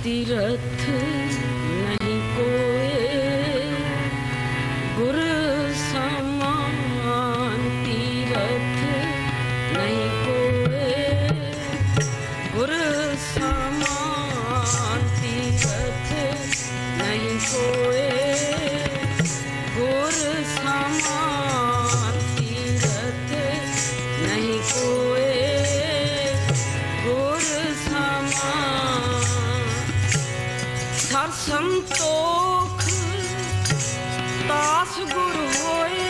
तीरथ नहीं कोई गुर समान, तीरथ नहीं कोई गुर समान, तीरथ नहीं कोई गुर समान, तीरथ नहीं कोई गुर समान। सर संतोख दास गुर होए,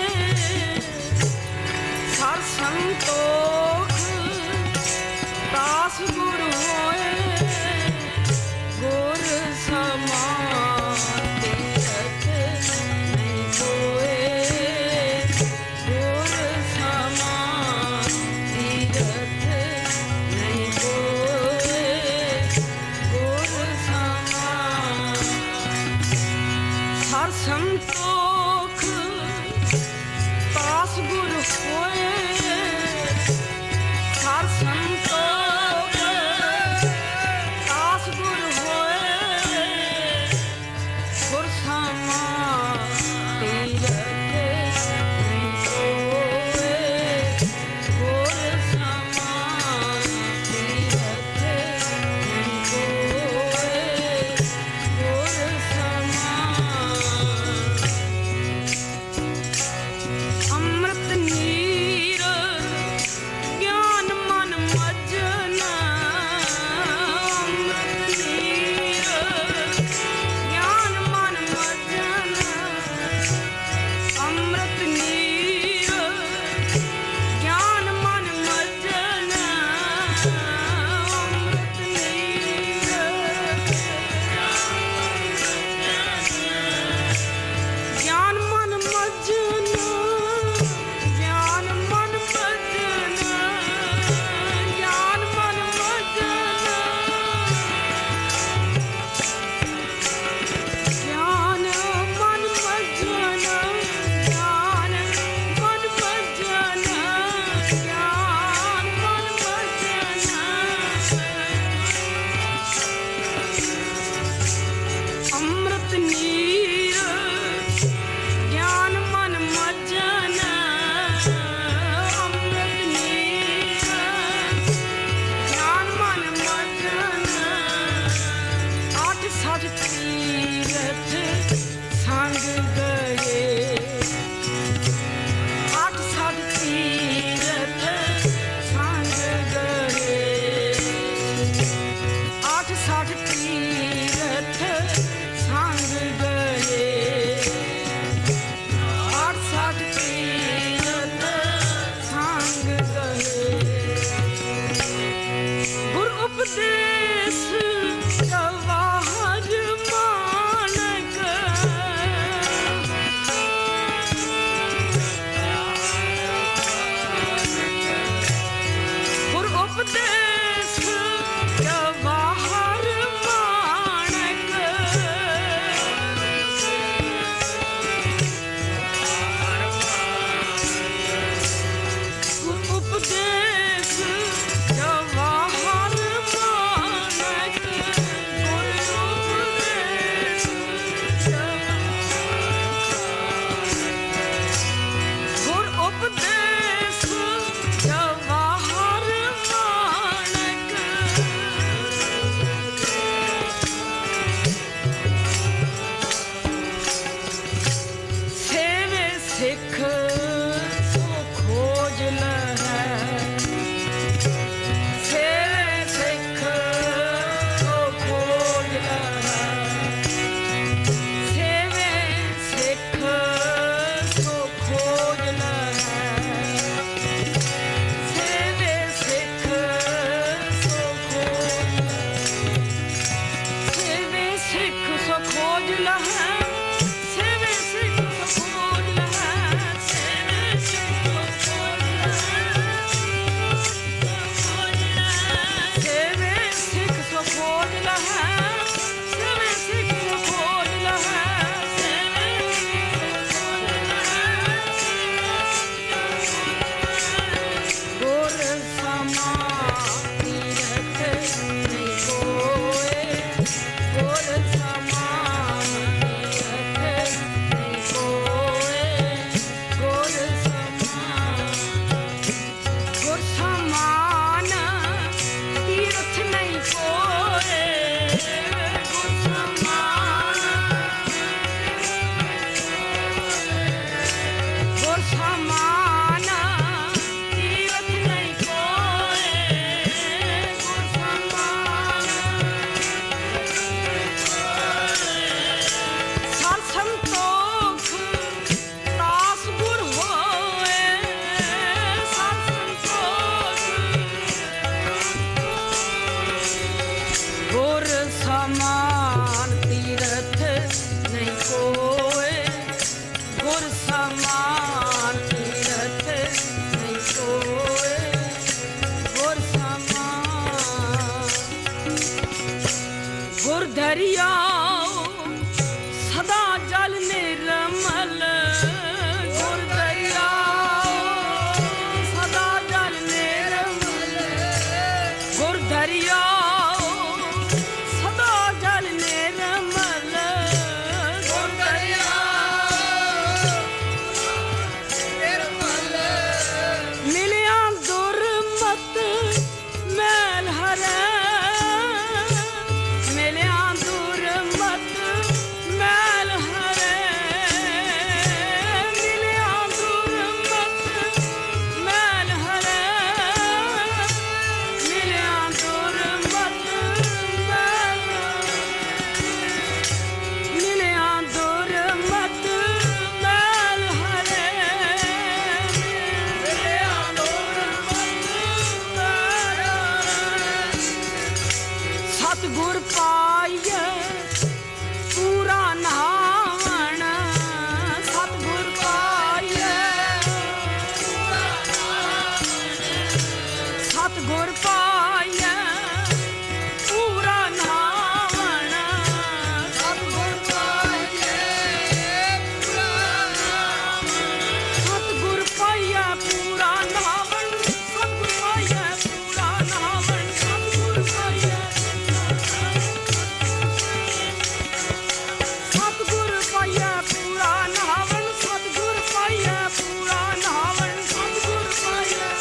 सर संतोख दास गुर होए गुर समान, तीरथ नहीं कोई गुर समान, तीरथ नहीं कोई गुर समान। सर संतोख दास गुर होए, सर संतोख दास गुर होए गुर समान, तीरथ नहीं कोई गुर समान, तीरथ नहीं कोई गुर समान। अमृत नीर ज्ञान मन मजना, अमृत नीर ज्ञान मन मजना, अमृत नीर ज्ञान मन मजना, अमृत नीर ज्ञान मन मजना, ज्ञान मन मजना, ज्ञान मन मजना, ज्ञान मन मजना, ज्ञान मन मजना, ज्ञान मन मजना। अमृत नीर ज्ञान मन मजना, अमृत नीर ज्ञान मन मजना। आठ सठ तीरथ संग गए, आठ सठ तीरथ संग गए, आठ सठ तीरथ संग गए, आठ सठ तीरथ संग गए। गुर उपदेश गवाहर मानक, समान तीरथ नहीं कोई, गुर समान तीरथ नहीं कोई, गुर समान। गुर दरियाओ सदा जल निर्मल, गुर दरियाओ सदा जल निर्मल, गुर दरियाओ सदा जल निर्मल, गुर दरियाओ निर्मल। मिलिया दुर्मत मैल हरै, मिलिया दुर्मत मैल हरै, मिलिया दुर्मत मैल हरै, मिलिया दुर्मत मैल हरै, मिलिया दुर्मत मैल हरै, मिलिया दुर्मत मैल हरै। सतगुर पाइयै पूरा नहावण, सतगुर पाइयै पूरा नहावण, सतगुर पाइयै पूरा नहावण, सतगुर पाइयै पूरा नहावण, सतगुर पाइयै पूरा नहावण, सतगुर पाइयै पूरा नहावण, सतगुर पाइयै सतगुर पाइयै पूरा नहावण, सतगुर पाइयै पूरा नहावण, सतगुर पाइयै।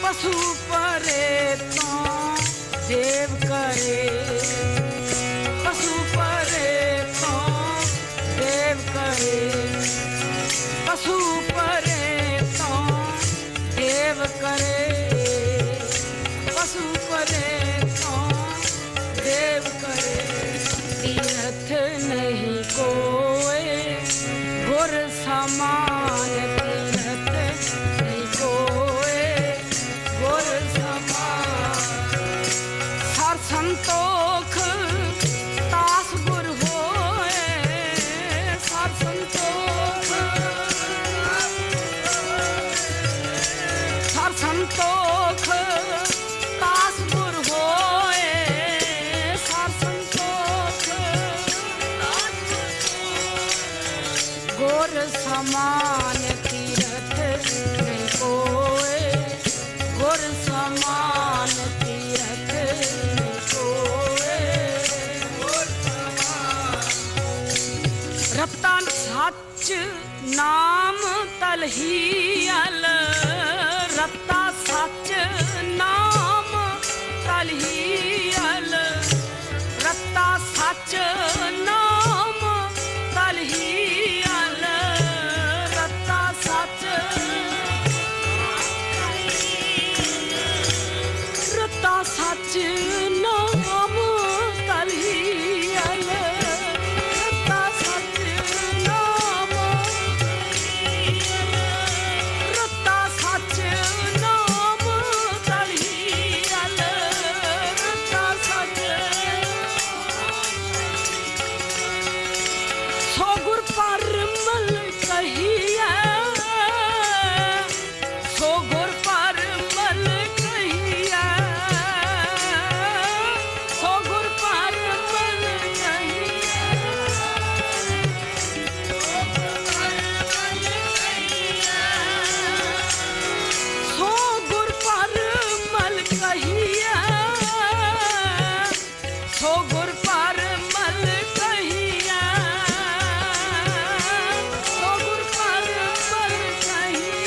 पशु परे तो देव करे, पशु परे तो देव करे, पशु परे तो देव करे, पशु परे तो देव करे। तीरथ नहीं कोई, गुर समान तीरथ नहीं कोई, गुर समान। हर संतोख तास गुर होए, हर संतोख हर संतोख तास गुर होए, हर संतोख गुर समान तीरथ नहीं कोई, गुर समान तीरथ नहीं कोई, गुर समान। रत्ता सच नाम तलहीअल, रत्ता सच नाम तलहीअल, रत्ता सच नाम तलहीअल, रत्ता सच रत्ता सच नाम तलहीअल, रत्ता सच नाम, रत्ता सच नाम तलहीअल, रत्ता सच। सो गुर परमल कहियै, सो गुर परमल कहियै, सो गुर परमल कहियै, सो गुर परमल कहियै, सो गुर परमल कहियै, सो गुर परमल कहियै।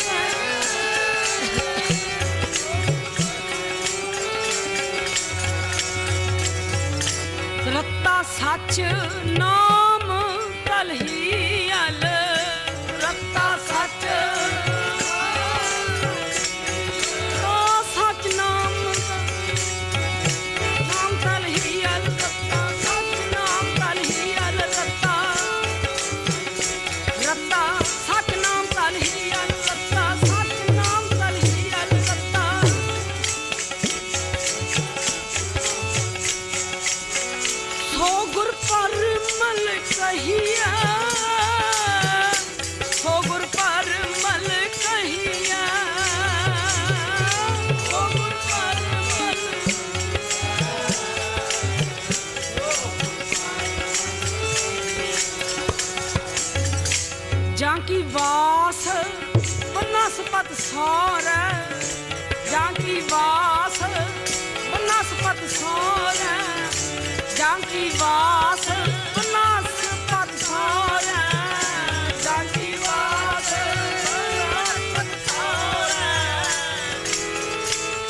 रत्ता सच नाम तलहीअल, रत्ता सच सच नाम नाम तलहीअल, रत्ता सच नाम तलहीअल, रत्ता रत्ता सच नाम तलहीअल, रत्ता सच नाम तलहीअल, रत्ता कहिया हो गुर परमल कहिया हो गुर परमल जाकी वास बनस्पत सौर जाकी वास बनस्पत सौर जाकी वास बनस्पत सौर जाकी वास बनस्पत सौर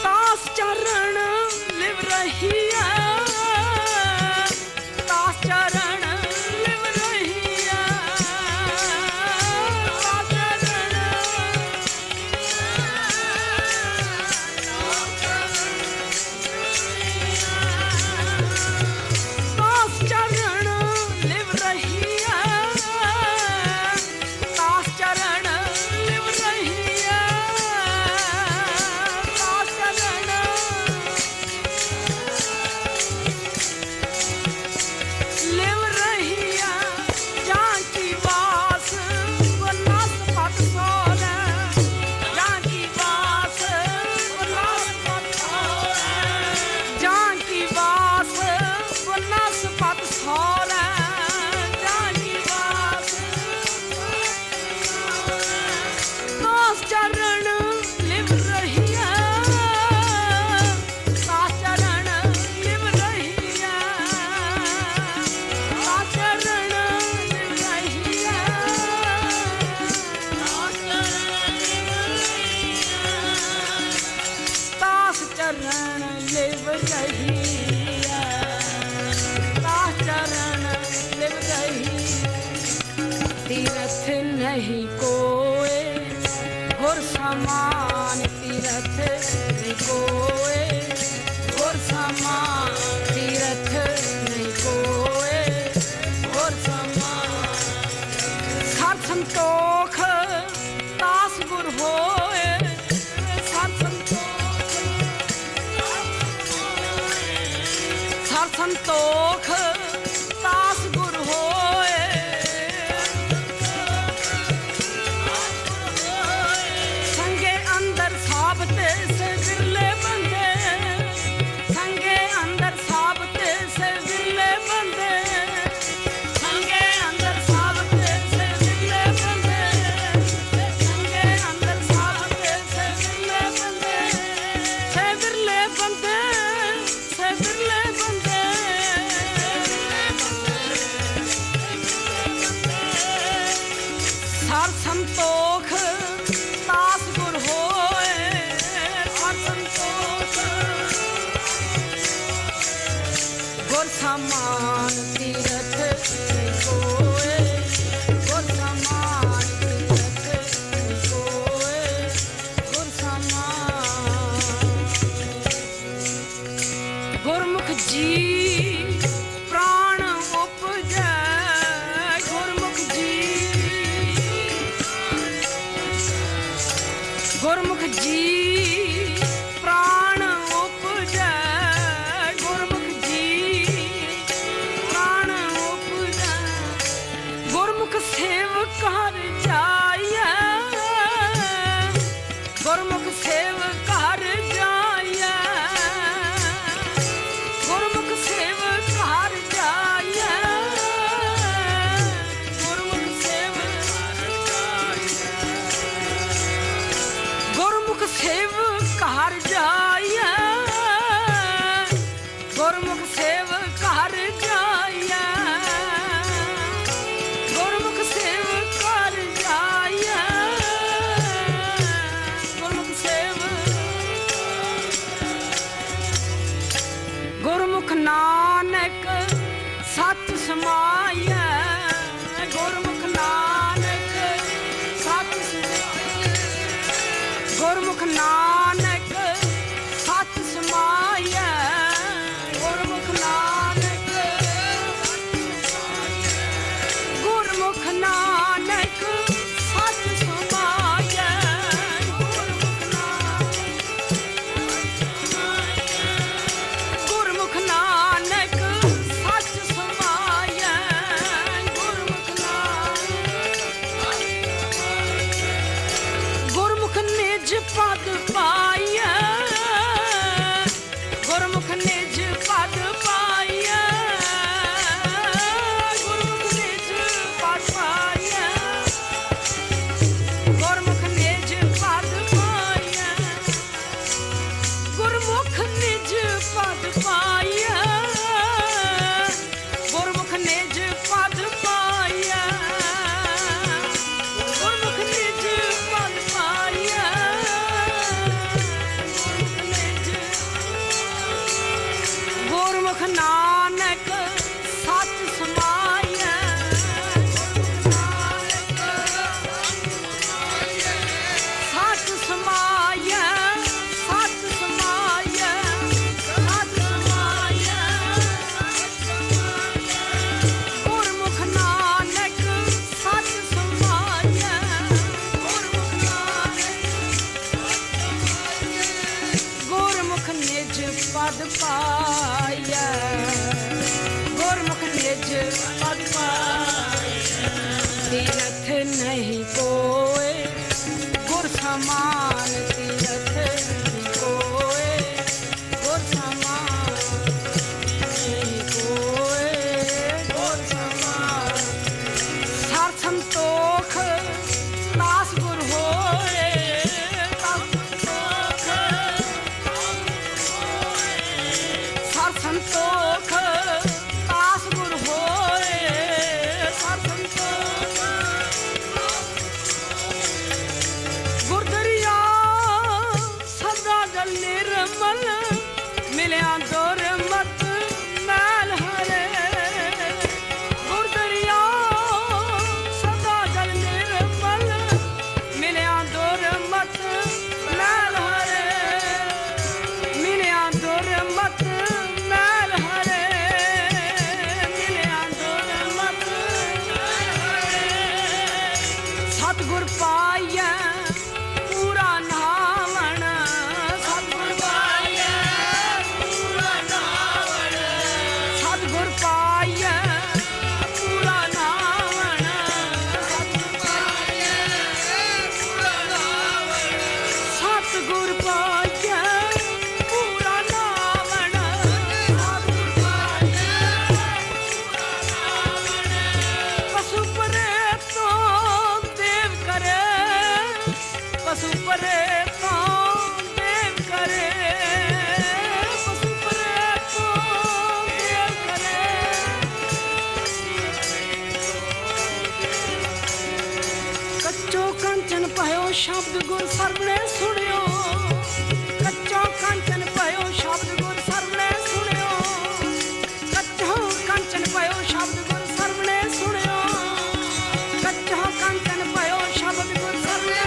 तास चरण लिव रहिया तास चरण लिव रहिया तास चरण तास चरण लिव रहिया तास चरण लिव रहिया तास चरण लिव रहिया जाकी वास बनस्पत सौर जाकी वास बनस्पत सौर जाकी वास बनस्पत सौर जाकी वास तास चरण लिव रहिया तास चरण लिव रहिया तास चरण लिव रहिया तास चरण लिव रहिया तास चरण लिव रहिया तीरथ नहीं कोए गुर समान तीरथ नहीं कोए गुर समान तीरथ नहीं कोए गुर समान सर संतोख तास गुर होए सर संतोख सर संतोख तास गुर होए संगे अंदर साबते से विरले बंदे संगे अंदर साबते से विरले बंदे संगे अंदर साबते से विरले बंदे संगे अंदर साबते से विरले बंदे से विरले बंदे से विरले बंदे सर संतोख तास गुर होए सर संतोख गुर समान तीरथ नहीं कोए गुर समान तीरथ नहीं कोए गुर समान गुरमुख जी प्राण उपजै गुरमुख जी गुरमुख जी प्राण उपजै गुरमुख जी प्राण उपजै गुरमुख सेव कर जाइए गुरमुख सेव कर जाइए गुरमुख सेव कर जाइए गुरमुख सेव गुरमुख सेव कर जाइए गुरमुख सेव कर जाइए गुरमुख सेव कर जाइए गुरमुख सेव गुरमुख नानक सच समाइए गुरमुख नानक सच समाइए गुरमुख नानक सच समाइए गुरमुख नानक गुरमुख नानक सच समाइए गुरमुख नानक गुरमुख नानक सच समाइए पद पाया गुरमुख निज पद पाया गुरमुख निज पद पाया गुरमुख नानक सच समाया सच समाया सच समाया सच समाया गुरमुख नानक सच समाया गुरमुख नानक गुरमुख निज पद पाया गुरमुख निज पद पाया तीरथ नहीं कोय गुर समान तीरथ नहीं कोय गुर समान नहीं कोय गुर समान सर संतोख दास गुर होए सर संतोख दास गुर होए सर संतोख गुरदरिया सदा जल निर्मल मिलिया दुरमत मैल हरे गुरदरिया सदा जल निर्मल मिलिया दुरमत मैल हरे मिलिया दुरमत मैल हरे मिलिया दुरमत मैल हरे सतगुर पाया पूरा नावण सतगुर पाया पूरा नावण सतगुर पाया पूरा नावण सतगुर पाया पूरा नावण सतगुर पाया पूरा नावण सतगुर पाया पूरा नावण पशु परे तो देव करे पशु परे तो देव करे पशु परे तो देव करे कच्चो कंचन पयो शब्द गुर सरवणे सुनियो कच्चो कंचन पयो शब्द गुर सरवणे सुनियो कच्चो कंचन पयो शब्द गुर सरवणे सुनियो कच्चो कंचन पयो शब्द गुर सरवणे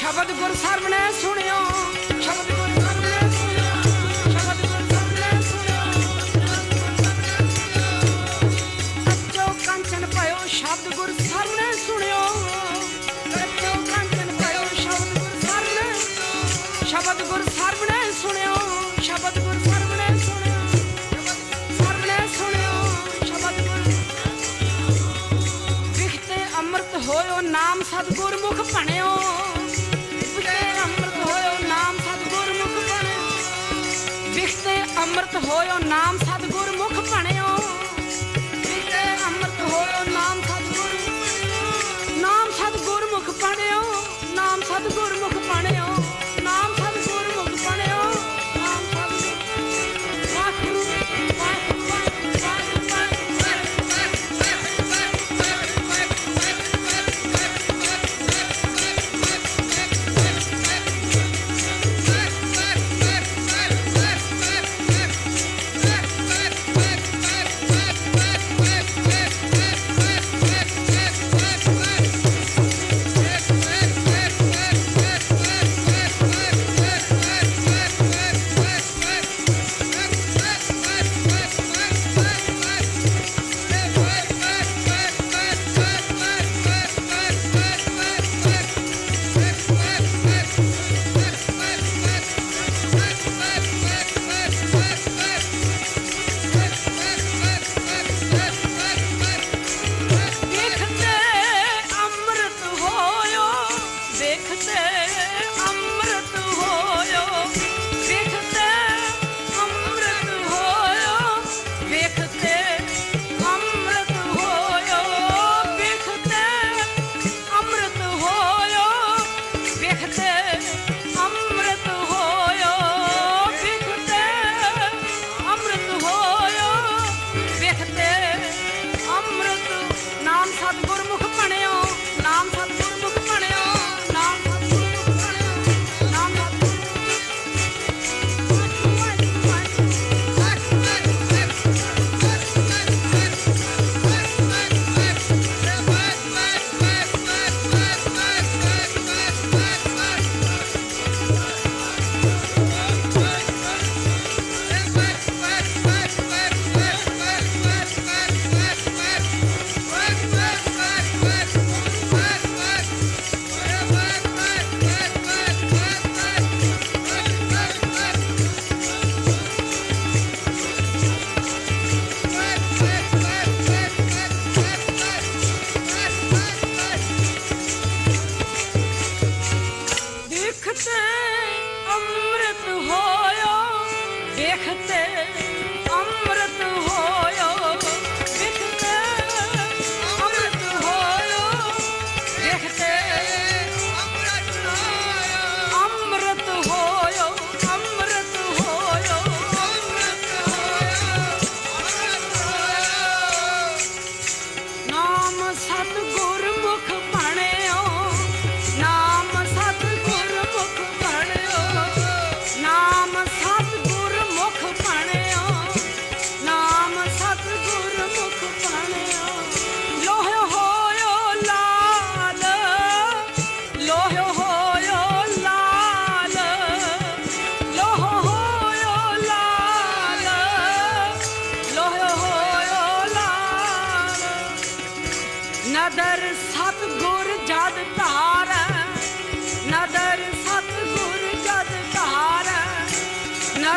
शब्द गुर सरवणे सुनियो शब्द गुर सरवणे सुनियो शब्द गुर सरवणे सुनियो कच्चो कंचन पयो शब्द गुर सरवणे सुनियो कच्चो कंचन पयो शब्द गुर सरवणे शब्द गुर सरवणे सुनियो शब्द गुर सरवणे सुनियो सरवणे सुनियो शब्द गुर विखते अमृत होयो नाम सतगुर मुख भणियो विखते अमृत होयो नाम सतगुर मुख भणियो विखते अमृत होयो नाम सतगुर मुख भणियो विखते अमृत होयो नाम सतगुर मुख भणियो नाम सतगुर मुख भणियो नाम सतगुर मुख भणियो नाम सतगुर वाहिगुरू वाहिगुरू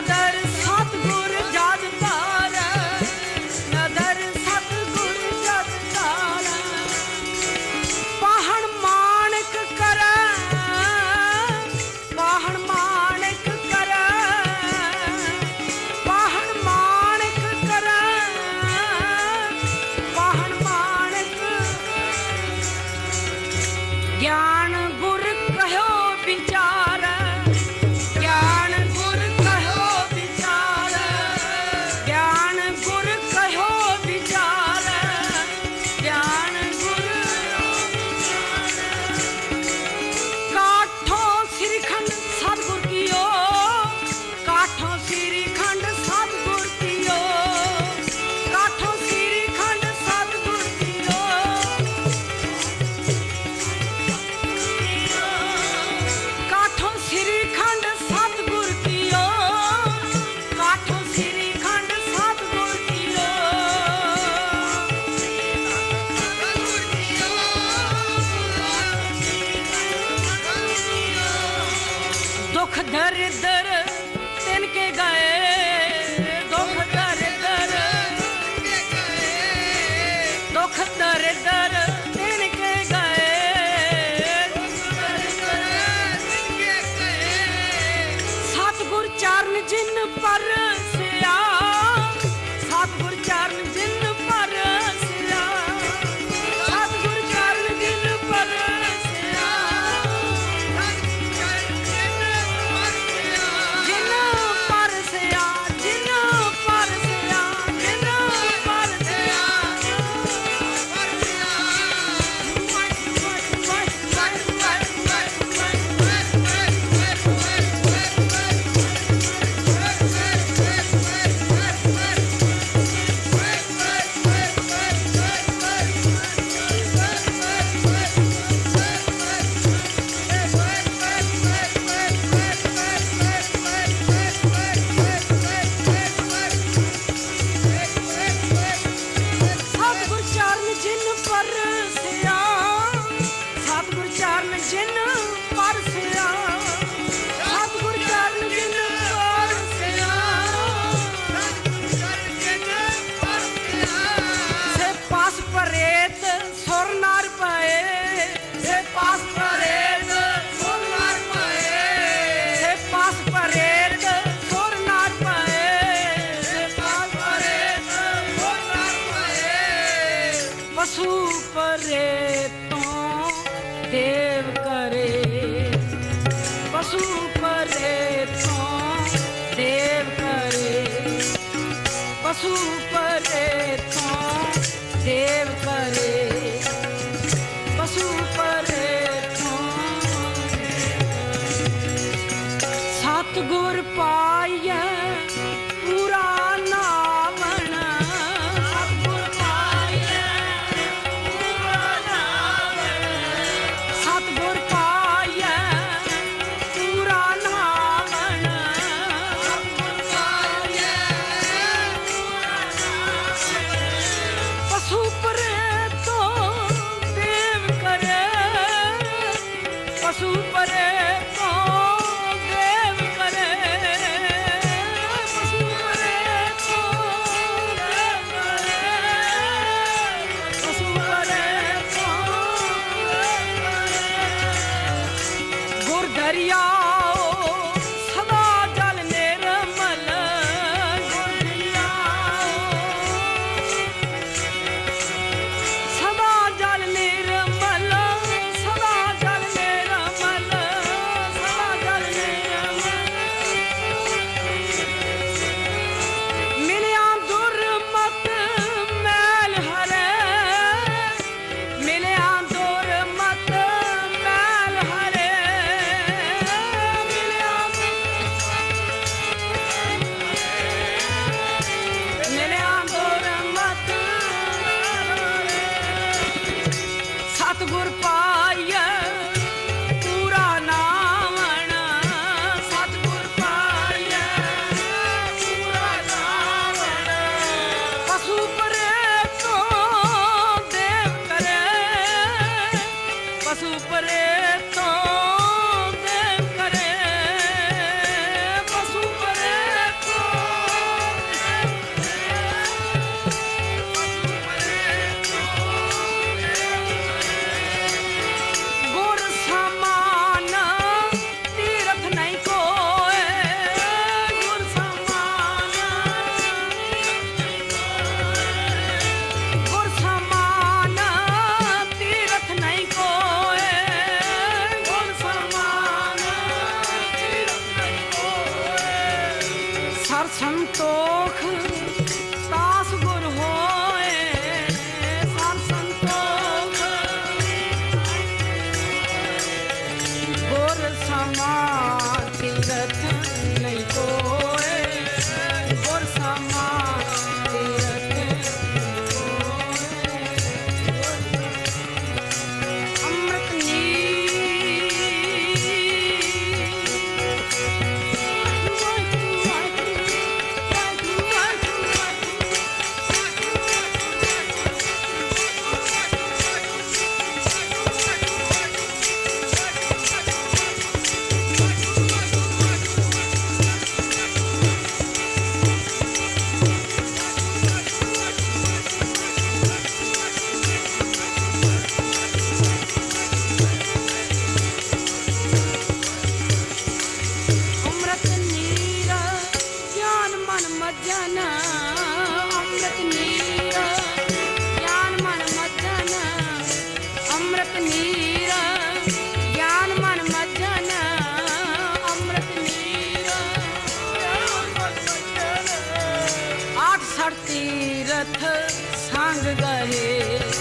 ਨਦਰ ਸਤਿਗੁਰ ਜਦ ਧਾਰ, ਨਦਰ ਸਤਿਗੁਰ ਜਦ ਧਾਰ, ਪਾਹਣ ਮਾਣਕ ਕਰੈ, ਪਾਹਣ ਮਾਣਕ ਕਰੈ, ਪਾਹਣ ਮਾਣਕ ਕਰੈ, ਪਾਹਣ ਮਾਣਕ। ਗਿਆਨ ਗੁਰ ਕਹਿਓ ਵਿਚਾਰ, ਗਿਆਨ ਗੁਰ ਕਹਿਓ ਵਿਚਾਰ, ਗਿਆਨ ਗੁਰ ਕਹਿਓ ਵਿਚਾਰ, ਗਿਆਨ ਗੁਰ। ਕਾਠੋਂ ਸ੍ਰੀਖੰਡ ਸਤਿਗੁਰ ਕੀਓ, ਕਾਠੋਂ ਸ੍ਰੀਖੰਡ ਸਤਿਗੁਰ ਕੀਓ, ਕਾਠੋਂ ਸ੍ਰੀਖੰਡ ਸਤਿਗੁਰ ਕੀਓ, ਕਾਠੋਂ ਸ੍ਰੀਖੰਡ ਸਤਿਗੁਰ ਕੀਓ, ਕਾਠੋਂ ਸ੍ਰੀਖੰਡ ਸਤਿਗੁਰ ਕੀਓ। ਦੁਖ ਦਰਿਦਰ ਤਿਨ ਕੇ ਗਏ, ਦੁਖ ਦਰਿਦਰ, ਦੁਖ ਦਰਿਦਰ ਤਿਨ ਕੇ ਗਏ, ਸਤਿਗੁਰ ਚਰਨ ਜਿਨ ਪਰਸਿਆ, ਸਤਿਗੁਰ ਚਰਨ ਜਿਨ ਪਰਸਿਆ, ਸਤਿਗੁਰ ਚਰਨ ਜਿਨ ਪਰਸਿਆ, ਜਿਨ ਪਰਸਿਆ, ਜਿਨ ਪਰਸਿਆ, ਜਿਨ ਪਰਸਿਆ। ਸਤਿਗੁਰ ਚਰਨ ਜਿਨ ਪਰਸਿਆ, ਸਤਿਗੁਰ ਚਰਨ ਜਿਨ ਪਰਸਿਆ, ਸਤਿਗੁਰ ਚਰਨ ਜਿਨ ਪਰਸਿਆ, ਸੇ ਪਾਸ ਪਰੇਤ ਸੁਰ ਨਰ ਪਏ, ਸੇ ਪਾਸ ਪਰੇਤ ਸੁਰ ਨਰ ਪਏ, ਸੇ ਪਾਸ ਪਰੇਤ ਸੁਰ ਨਰ ਪਏ, ਸੇ ਪਾਸ ਪਰੇਤ ਸੁਰ ਨਰ ਪਏ। ਪਸ਼ੂ ਪਰੇ ਤੋਂ ਦੇਵ ਕਰੇ, ਪਸ਼ੂ ਪਰੇ ਤੋਂ ਦੇਵ ਕਰੇ, ਪਸ਼ੂ ਪਰੇ ਤੋਂ ਦੇਵ ਕਰੇ, ਪਸ਼ੂ ਪਰੇ ਤੋਂ। ਸਤਿਗੁਰ ਪਾਈਐ ਪੂਰਾ ਨਾਵਣ, ਸਤਿਗੁਰ ਪਾਈਐ ਪੂਰਾ ਨਾਵਣ, ਸਤਿਗੁਰ ਪਾਈਐ ਪੂਰਾ ਨਾਵਣ, ਸਤਿਗੁਰ ਪਾਈਐ ਪੂਰਾ ਨਾਵਣ। ਪਸ਼ੂ ਪਰੇ ਤੋਂ ਸੰਤੋਖ ਤਾਸ ਗੁਰ ਹੋਏ ਸਰ ਸੰਤੋਖ ਗੁਰ ਸਮਾ ਤੀਰਥ ਨਹੀਂ ਕੋਏ ਗੁਰ ਸਮਾ ਤੀਰਥ ਅੰਮ੍ਰਿਤ ਮੱਜਨ ਅੰਮ੍ਰਿਤ ਨੀਰ ਗਿਆਨ ਮਨ ਮੱਜਨ ਅੰਮ੍ਰਿਤ ਨੀਰ ਗਿਆਨ ਮਨ ਮੱਜਨ ਅੰਮ੍ਰਿਤ ਨੀਰ ਆਠ ਸੜ ਤੀਰਥ ਸੰਗ ਗਏ